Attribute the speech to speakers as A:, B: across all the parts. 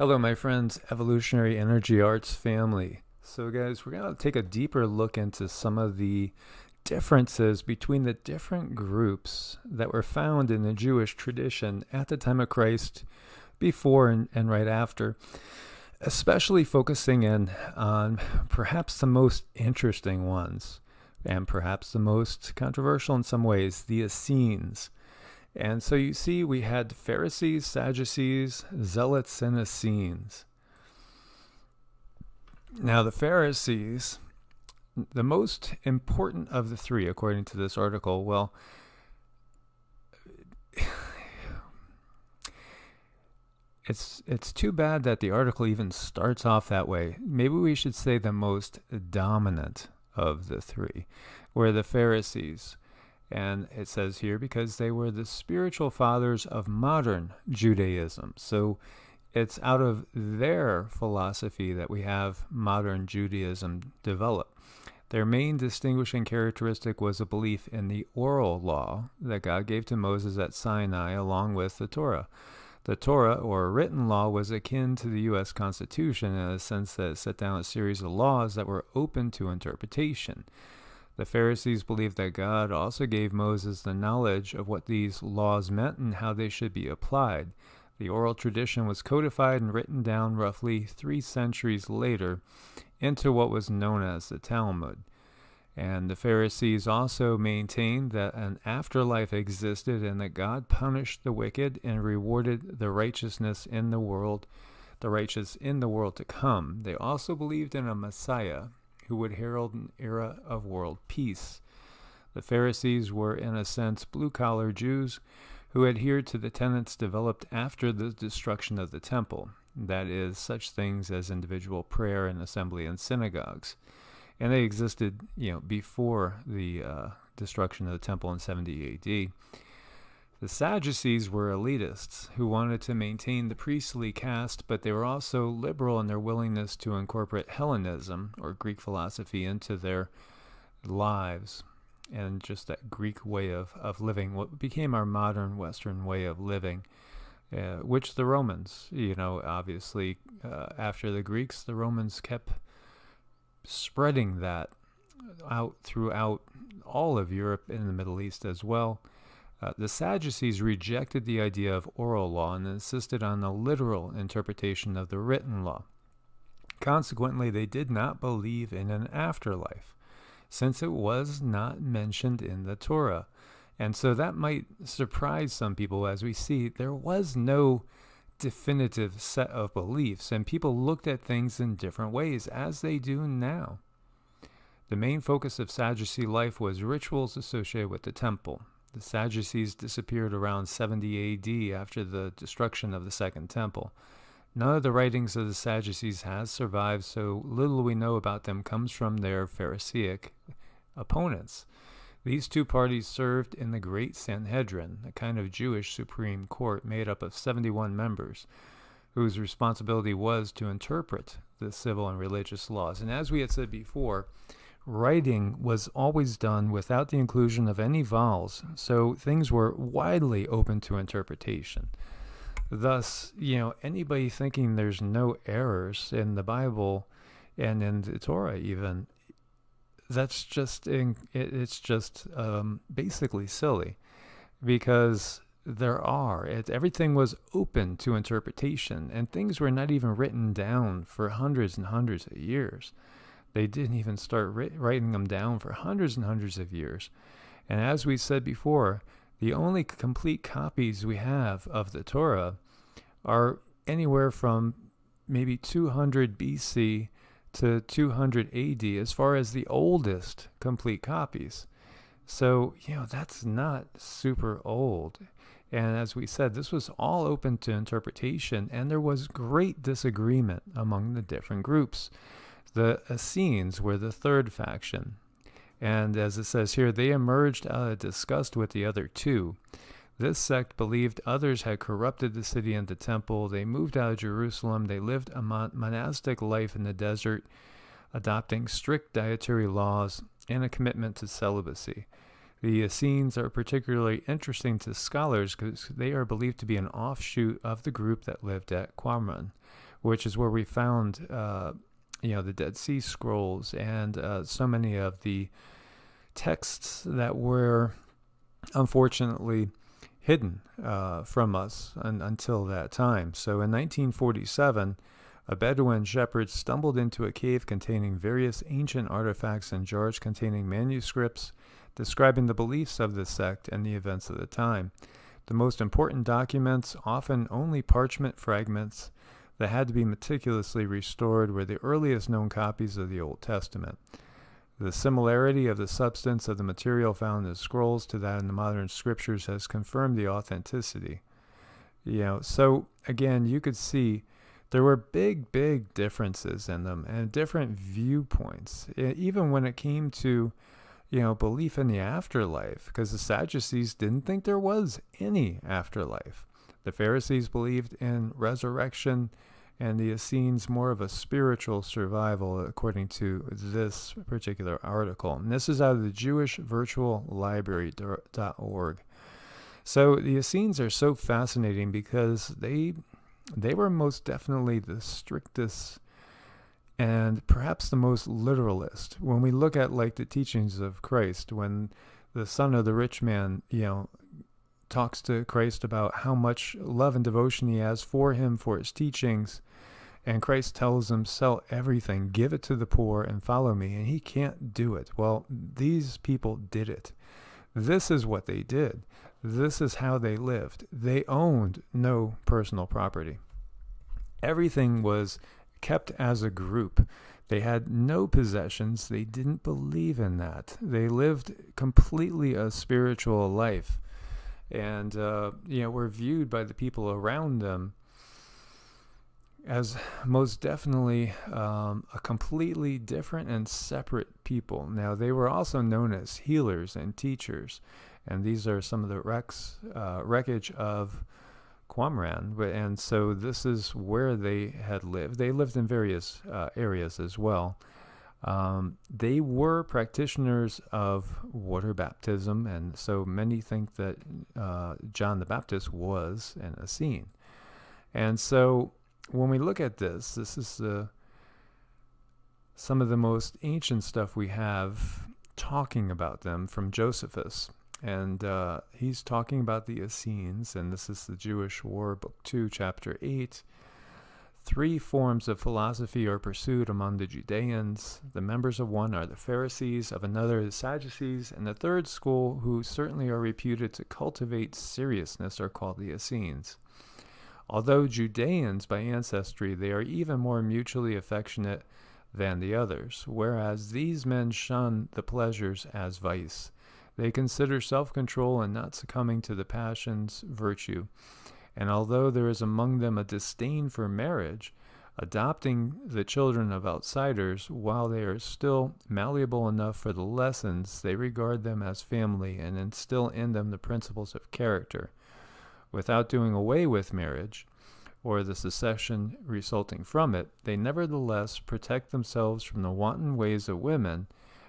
A: Hello, my friends, Evolutionary Energy Arts family. So, guys, we're going to take a deeper look into some of the differences between the different groups that were found in the Jewish tradition at the time of Christ, before and right after, especially focusing in on perhaps the most interesting ones and perhaps the most controversial in some ways, the Essenes. And so you see, we had Pharisees, Sadducees, Zealots, and Essenes. Now, the Pharisees, the most important of the three, according to this article, well, it's too bad that the article even starts off that way. Maybe we should say the most dominant of the three were the Pharisees. And it says here, because they were the spiritual fathers of modern Judaism. So it's out of their philosophy that we have modern Judaism develop. Their main distinguishing characteristic was a belief in the oral law that God gave to Moses at Sinai along with the Torah. The Torah, or written law, was akin to the U.S. Constitution in the sense that it set down a series of laws that were open to interpretation. The Pharisees believed that God also gave Moses the knowledge of what these laws meant and how they should be applied. The oral tradition was codified and written down roughly 3 centuries later into what was known as the Talmud. And the Pharisees also maintained that an afterlife existed and that God punished the wicked and rewarded the righteousness in the world, the righteous in the world to come. They also believed in a Messiah who would herald an era of world peace. The Pharisees were, in a sense, blue-collar Jews who adhered to the tenets developed after the destruction of the temple, that is, such things as individual prayer and assembly in synagogues. And they existed, before the destruction of the temple in 70 A.D. The Sadducees were elitists who wanted to maintain the priestly caste, but they were also liberal in their willingness to incorporate Hellenism, or Greek philosophy, into their lives, and just that Greek way of living, what became our modern Western way of living, which the Romans, obviously, after the Greeks, the Romans kept spreading that out throughout all of Europe and the Middle East as well. The Sadducees rejected the idea of oral law and insisted on a literal interpretation of the written law. Consequently, they did not believe in an afterlife, since it was not mentioned in the Torah. And so that might surprise some people. As we see, there was no definitive set of beliefs, and people looked at things in different ways, as they do now. The main focus of Sadducee life was rituals associated with the temple. The Sadducees disappeared around 70 A.D. after the destruction of the Second Temple. None of the writings of the Sadducees has survived, so little we know about them comes from their Pharisaic opponents. These two parties served in the Great Sanhedrin, a kind of Jewish Supreme Court made up of 71 members, whose responsibility was to interpret the civil and religious laws. And as we had said before, writing was always done without the inclusion of any vowels, so things were widely open to interpretation. Thus, anybody thinking there's no errors in the Bible and in the Torah even, that's just basically silly, because there are. Everything was open to interpretation, and things were not even written down for hundreds and hundreds of years. They didn't even start writing them down for hundreds and hundreds of years. And as we said before, the only complete copies we have of the Torah are anywhere from maybe 200 BC to 200 AD as far as the oldest complete copies. So, that's not super old. And as we said, this was all open to interpretation, and there was great disagreement among the different groups. The Essenes were the third faction, and as it says here, they emerged out of disgust with the other two. This sect believed others had corrupted the city and the temple. They moved out of Jerusalem. They lived a monastic life in the desert, adopting strict dietary laws and a commitment to celibacy. The Essenes are particularly interesting to scholars because they are believed to be an offshoot of the group that lived at Qumran, which is where we found, the Dead Sea Scrolls and so many of the texts that were unfortunately hidden from us until that time. So in 1947, a Bedouin shepherd stumbled into a cave containing various ancient artifacts and jars containing manuscripts describing the beliefs of the sect and the events of the time. The most important documents, often only parchment fragments that had to be meticulously restored, were the earliest known copies of the Old Testament. The similarity of the substance of the material found in the scrolls to that in the modern scriptures has confirmed the authenticity. So again, you could see there were big differences in them and different viewpoints, even when it came to belief in the afterlife, because the Sadducees didn't think there was any afterlife. The Pharisees believed in resurrection, and the Essenes more of a spiritual survival, according to this particular article. And this is out of the jewishvirtuallibrary.org. So the Essenes are so fascinating because they were most definitely the strictest and perhaps the most literalist. When we look at like the teachings of Christ, when the son of the rich man, talks to Christ about how much love and devotion he has for him, for his teachings, and Christ tells him, sell everything, give it to the poor, and follow me, and he can't do it. Well, these people did it. This is what they did. This is how they lived. They owned no personal property. Everything was kept as a group. They had no possessions. They didn't believe in that. They lived completely a spiritual life. And, were viewed by the people around them as most definitely a completely different and separate people. Now, they were also known as healers and teachers. And these are some of the wreckage of Qumran. And so this is where they had lived. They lived in various areas as well. They were practitioners of water baptism, and so many think that John the Baptist was an Essene. And so when we look at this is some of the most ancient stuff we have talking about them from Josephus. And he's talking about the Essenes, and this is the Jewish War, Book 2, Chapter 8. 3 forms of philosophy are pursued among the Judeans. The members of one are the Pharisees, of another the Sadducees, and the third school, who certainly are reputed to cultivate seriousness, are called the Essenes. Although Judeans by ancestry, they are even more mutually affectionate than the others, whereas these men shun the pleasures as vice. They consider self-control and not succumbing to the passions virtue. And although there is among them a disdain for marriage, adopting the children of outsiders, while they are still malleable enough for the lessons, they regard them as family and instill in them the principles of character. Without doing away with marriage, or the secession resulting from it, they nevertheless protect themselves from the wanton ways of women,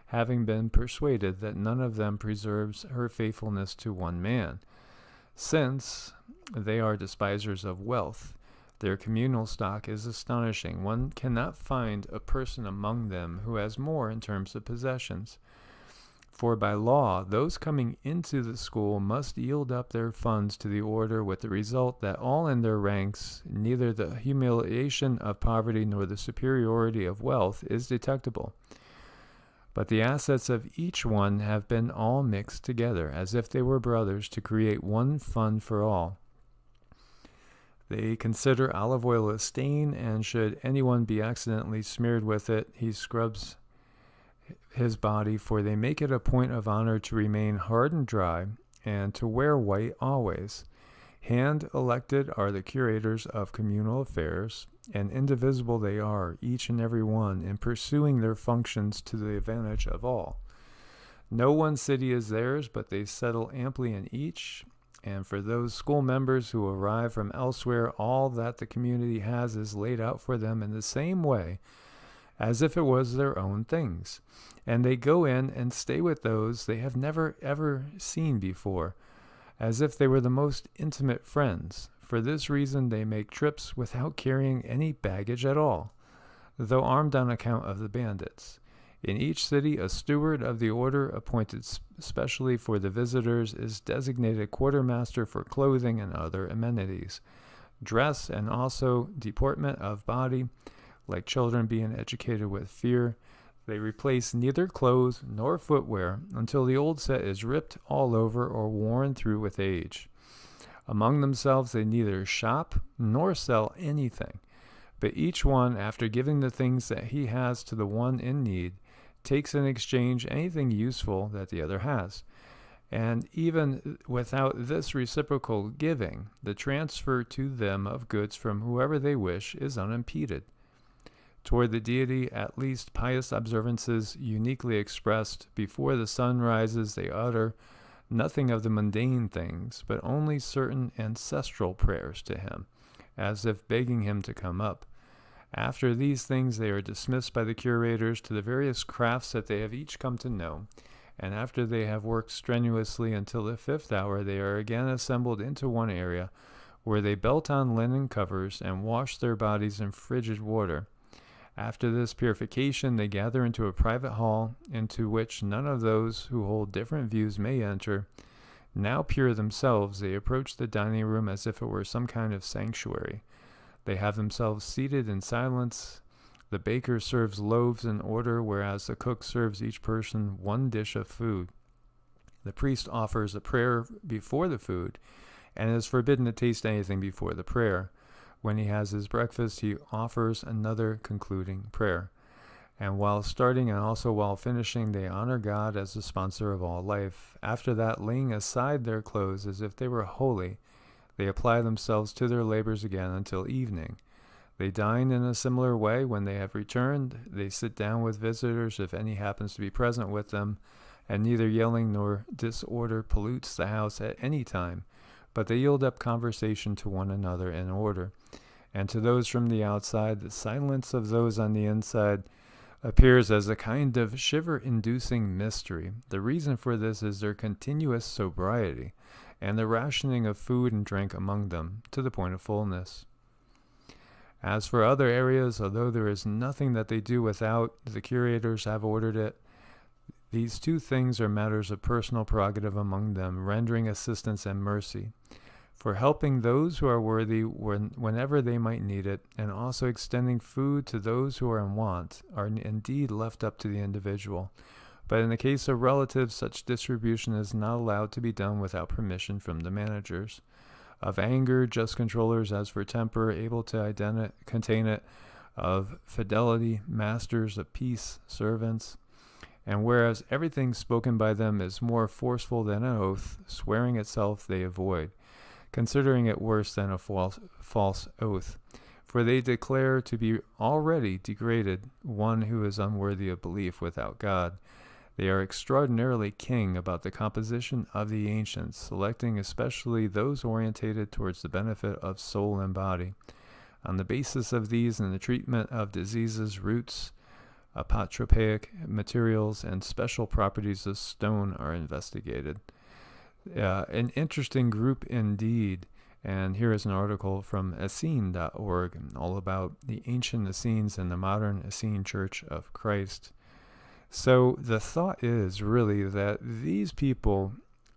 A: having been persuaded that none of them preserves her faithfulness to one man. Since they are despisers of wealth, their communal stock is astonishing. One cannot find a person among them who has more in terms of possessions. For by law, those coming into the school must yield up their funds to the order, with the result that all in their ranks, neither the humiliation of poverty nor the superiority of wealth is detectable. But the assets of each one have been all mixed together, as if they were brothers, to create one fund for all. They consider olive oil a stain, and should anyone be accidentally smeared with it, he scrubs his body, for they make it a point of honor to remain hard and dry, and to wear white always. Hand-elected are the curators of communal affairs, and indivisible they are, each and every one, in pursuing their functions to the advantage of all. No one city is theirs, but they settle amply in each, and for those school members who arrive from elsewhere, all that the community has is laid out for them in the same way, as if it was their own things. And they go in and stay with those they have never ever seen before, as if they were the most intimate friends. For this reason, they make trips without carrying any baggage at all, though armed on account of the bandits. In each city, a steward of the order appointed specially for the visitors is designated quartermaster for clothing and other amenities, dress, and also deportment of body, like children being educated with fear. They replace neither clothes nor footwear until the old set is ripped all over or worn through with age. Among themselves they neither shop nor sell anything, but each one, after giving the things that he has to the one in need, takes in exchange anything useful that the other has. And even without this reciprocal giving, the transfer to them of goods from whoever they wish is unimpeded. Toward the deity, at least pious observances uniquely expressed, before the sun rises they utter nothing of the mundane things, but only certain ancestral prayers to him, as if begging him to come up. After these things they are dismissed by the curators to the various crafts that they have each come to know, and after they have worked strenuously until the 5th hour, they are again assembled into one area, where they belt on linen covers and wash their bodies in frigid water. After this purification, they gather into a private hall, into which none of those who hold different views may enter. Now pure themselves, they approach the dining room as if it were some kind of sanctuary. They have themselves seated in silence. The baker serves loaves in order, whereas the cook serves each person one dish of food. The priest offers a prayer before the food, and is forbidden to taste anything before the prayer. When he has his breakfast, he offers another concluding prayer. And while starting and also while finishing, they honor God as the sponsor of all life. After that, laying aside their clothes as if they were holy, they apply themselves to their labors again until evening. They dine in a similar way. When they have returned, they sit down with visitors, if any happens to be present with them, and neither yelling nor disorder pollutes the house at any time, but they yield up conversation to one another in order. And to those from the outside, the silence of those on the inside appears as a kind of shiver-inducing mystery. The reason for this is their continuous sobriety, and the rationing of food and drink among them, to the point of fullness. As for other areas, although there is nothing that they do without, the curators have ordered it. These two things are matters of personal prerogative among them, rendering assistance and mercy, for helping those who are worthy whenever they might need it, and also extending food to those who are in want, are indeed left up to the individual. But in the case of relatives, such distribution is not allowed to be done without permission from the managers. Of anger, just controllers; as for temper, able to contain it; of fidelity, masters; of peace, servants. And whereas everything spoken by them is more forceful than an oath, swearing itself they avoid, considering it worse than a false oath. For they declare to be already degraded one who is unworthy of belief without God. They are extraordinarily keen about the composition of the ancients, selecting especially those orientated towards the benefit of soul and body. On the basis of these and the treatment of diseases, roots, apotropaic materials, and special properties of stone are investigated. An interesting group indeed. And here is an article from Essene.org, all about the ancient Essenes and the modern Essene Church of Christ. So the thought is really that these people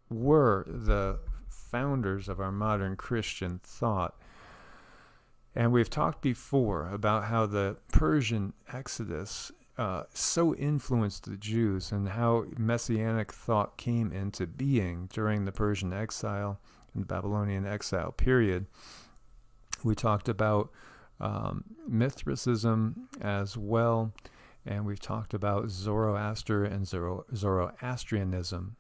A: were the founders of our modern Christian thought. And we've talked before about how the Persian Exodus so influenced the Jews, and how Messianic thought came into being during the Persian exile and the Babylonian exile period. We talked about Mithricism as well, and we've talked about Zoroaster and Zoroastrianism.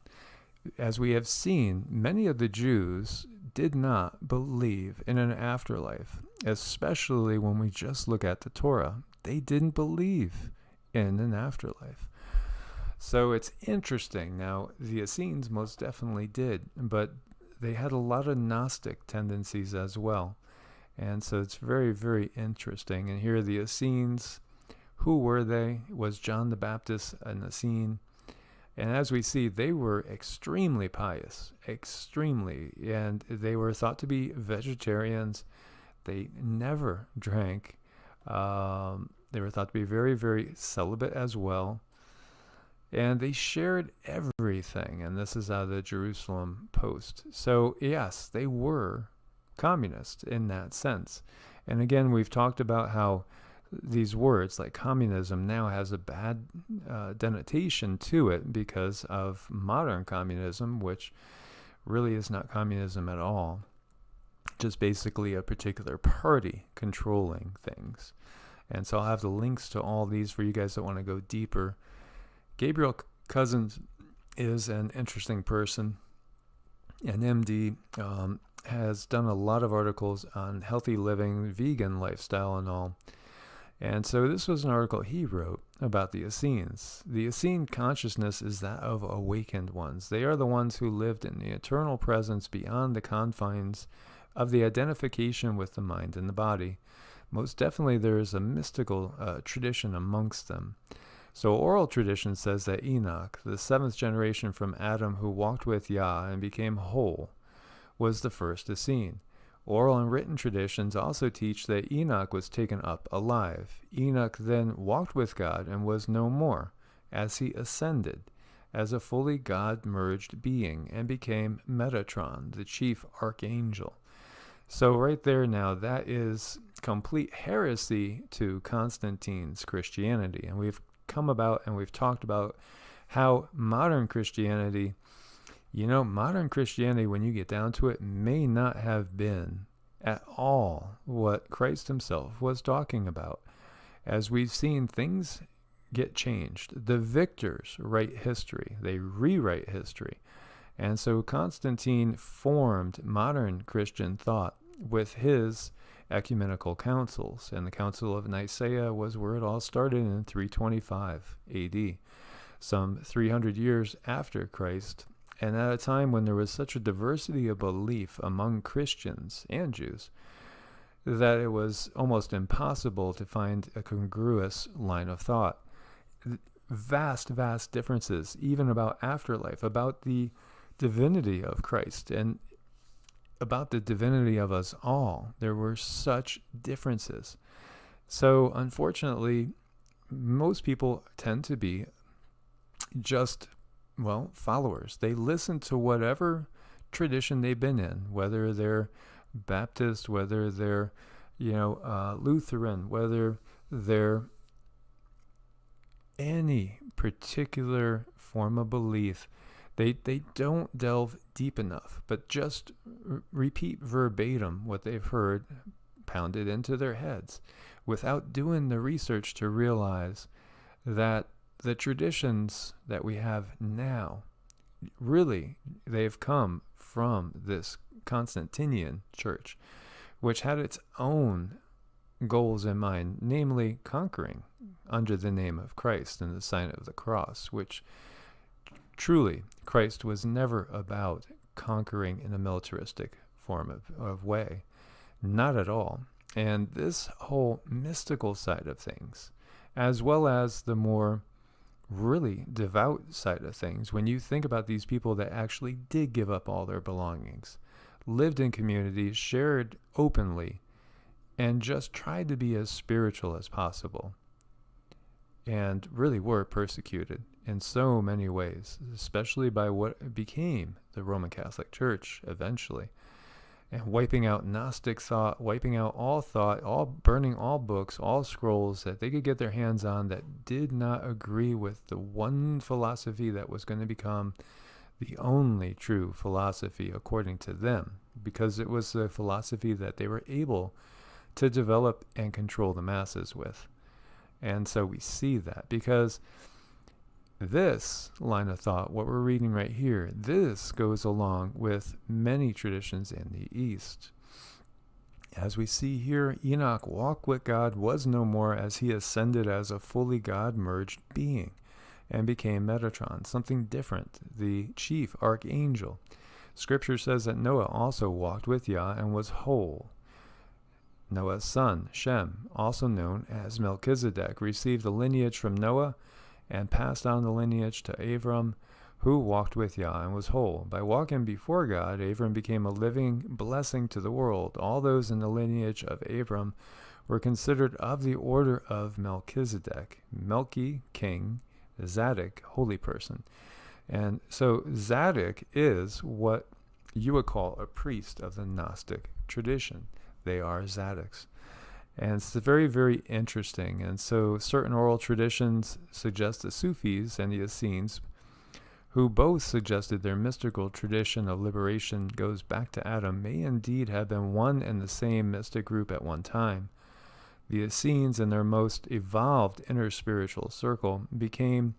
A: As we have seen, many of the Jews did not believe in an afterlife, especially when we just look at the Torah. They didn't believe in an afterlife. So it's interesting. Now, the Essenes most definitely did, but they had a lot of Gnostic tendencies as well. And so it's very, very interesting. And here are the Essenes. Who were they? Was John the Baptist an Essene? And as we see, they were extremely pious, extremely, and they were thought to be vegetarians. They never drank. They were thought to be very, very celibate as well. And they shared everything. And this is out of the Jerusalem Post. So, yes, they were communist in that sense. And again, we've talked about how these words like communism now has a bad denotation to it because of modern communism, which really is not communism at all. Just basically a particular party controlling things. And so I'll have the links to all these for you guys that want to go deeper. Gabriel Cousens is an interesting person. An MD, has done a lot of articles on healthy living, vegan lifestyle and all. And so this was an article he wrote about the Essenes. The Essene consciousness is that of awakened ones. They are the ones who lived in the eternal presence beyond the confines of the identification with the mind and the body. Most definitely there is a mystical tradition amongst them. So oral tradition says that Enoch, the seventh generation from Adam who walked with Yah and became whole, was the first Essene. Oral and written traditions also teach that Enoch was taken up alive. Enoch then walked with God and was no more, as he ascended, as a fully God-merged being, and became Metatron, the chief archangel. So right there now, that is complete heresy to Constantine's Christianity. And we've come about and we've talked about how modern Christianity, modern Christianity, when you get down to it, may not have been at all what Christ himself was talking about. As we've seen, things get changed. The victors write history. They rewrite history. And so Constantine formed modern Christian thought with his ecumenical councils. And the Council of Nicaea was where it all started in 325 AD, some 300 years after Christ. And at a time when there was such a diversity of belief among Christians and Jews that it was almost impossible to find a congruous line of thought. Vast, vast differences, even about afterlife, about the divinity of Christ, and about the divinity of us all. There were such differences. So, unfortunately, most people tend to be just followers. They listen to whatever tradition they've been in, whether they're Baptist, whether they're, Lutheran, whether they're any particular form of belief. They don't delve deep enough, but just repeat verbatim what they've heard pounded into their heads without doing the research to realize that the traditions that we have now, really, they've come from this Constantinian church, which had its own goals in mind, namely conquering under the name of Christ and the sign of the cross, which truly Christ was never about conquering in a militaristic form of way. Not at all. And this whole mystical side of things, as well as the more really devout side of things, when you think about these people that actually did give up all their belongings, lived in communities, shared openly, and just tried to be as spiritual as possible, and really were persecuted in so many ways, especially by what became the Roman Catholic Church eventually, and wiping out Gnostic thought, wiping out all thought, burning all books, all scrolls that they could get their hands on that did not agree with the one philosophy that was going to become the only true philosophy according to them, because it was the philosophy that they were able to develop and control the masses with. And so we see that because this line of thought, what we're reading right here, this goes along with many traditions in the East. As we see here, Enoch walked with God, was no more, as he ascended as a fully God-merged being and became Metatron, something different, the chief archangel. Scripture says that Noah also walked with Yah and was whole. Noah's son, Shem, also known as Melchizedek, received the lineage from Noah and passed on the lineage to Abram, who walked with Yah and was whole. By walking before God, Abram became a living blessing to the world. All those in the lineage of Abram were considered of the order of Melchizedek. Melchi, king, Zadok, holy person. And so Zadok is what you would call a priest of the Gnostic tradition. They are Zadoks. And it's very, very interesting. And so certain oral traditions suggest the Sufis and the Essenes, who both suggested their mystical tradition of liberation goes back to Adam, may indeed have been one and the same mystic group at one time. The Essenes, in their most evolved inner spiritual circle, became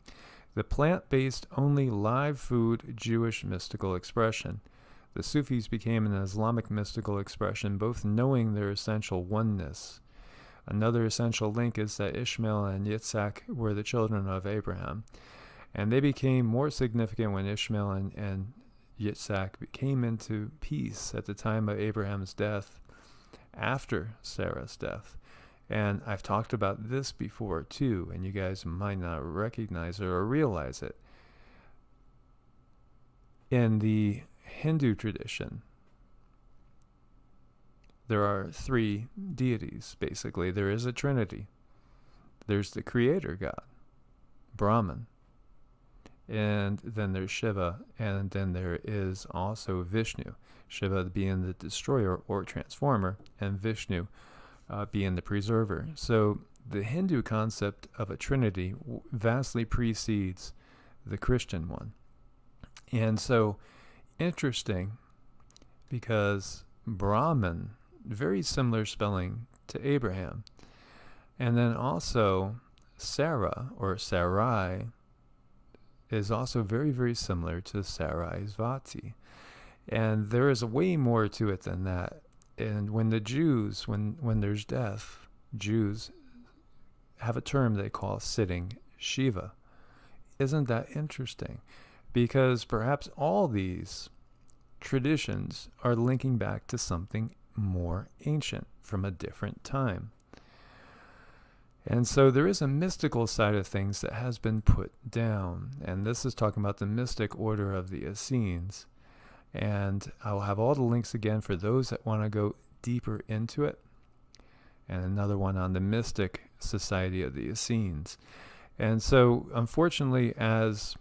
A: the plant-based, only live food Jewish mystical expression. The Sufis became an Islamic mystical expression, both knowing their essential oneness. Another essential link is that Ishmael and Yitzhak were the children of Abraham, and they became more significant when Ishmael and Yitzhak came into peace at the time of Abraham's death, after Sarah's death. And I've talked about this before too, and you guys might not recognize it or realize it. In the Hindu tradition, there are three deities, basically. There is a trinity. There's the creator God, Brahman, and then there's Shiva, and then there is also Vishnu. Shiva being the destroyer or transformer, and Vishnu being the preserver. So the Hindu concept of a trinity vastly precedes the Christian one. And so interesting, because Brahman, very similar spelling to Abraham. And then also Sarah, or Sarai, is also very, very similar to Sarai's Vati. And there is way more to it than that. And when the Jews, when there's death, Jews have a term they call sitting Shiva. Isn't that interesting? Because perhaps all these traditions are linking back to something more ancient from a different time. And so there is a mystical side of things that has been put down. And this is talking about the mystic order of the Essenes. And I'll have all the links again for those that want to go deeper into it. And another one on the mystic society of the Essenes. And so, unfortunately, as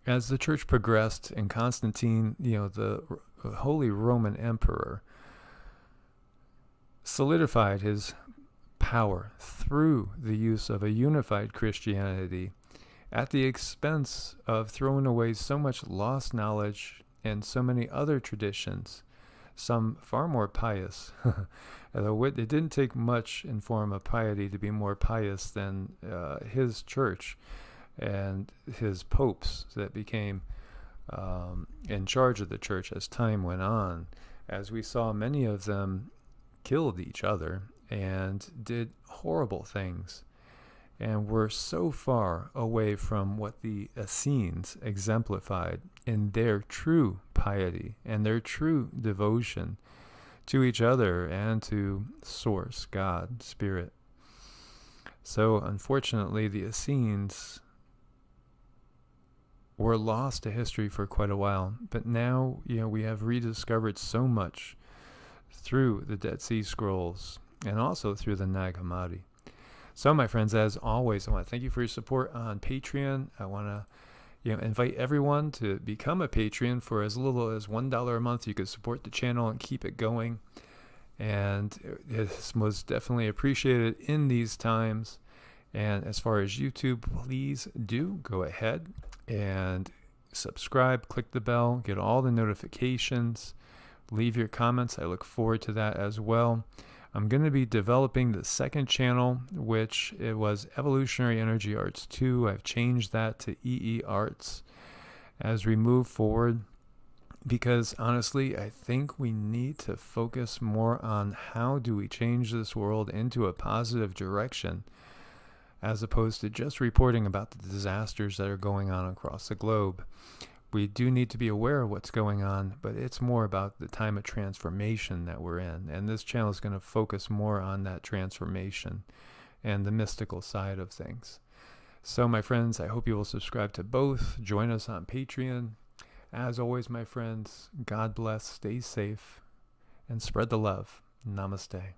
A: the church progressed and Constantine, the Holy Roman Emperor, solidified his power through the use of a unified Christianity at the expense of throwing away so much lost knowledge and so many other traditions, some far more pious. Although it didn't take much in form of piety to be more pious than his church and his popes that became in charge of the church as time went on, as we saw many of them killed each other and did horrible things, and were so far away from what the Essenes exemplified in their true piety and their true devotion to each other and to Source, God, Spirit. So unfortunately, the Essenes were lost to history for quite a while, but now we have rediscovered so much through the Dead Sea Scrolls and also through the Nag Hammadi. So, my friends, as always, I want to thank you for your support on Patreon. I want to invite everyone to become a patron for as little as $1 a month. You can support the channel and keep it going. And it's most definitely appreciated in these times. And as far as YouTube, please do go ahead and subscribe, click the bell, get all the notifications, leave your comments. I look forward to that as well. I'm going to be developing the second channel, which it was Evolutionary Energy Arts 2. I've changed that to EEARTS as we move forward, because honestly, I think we need to focus more on how do we change this world into a positive direction, as opposed to just reporting about the disasters that are going on across the globe. We do need to be aware of what's going on, but it's more about the time of transformation that we're in. And this channel is going to focus more on that transformation and the mystical side of things. So, my friends, I hope you will subscribe to both. Join us on Patreon. As always, my friends, God bless, stay safe, and spread the love. Namaste.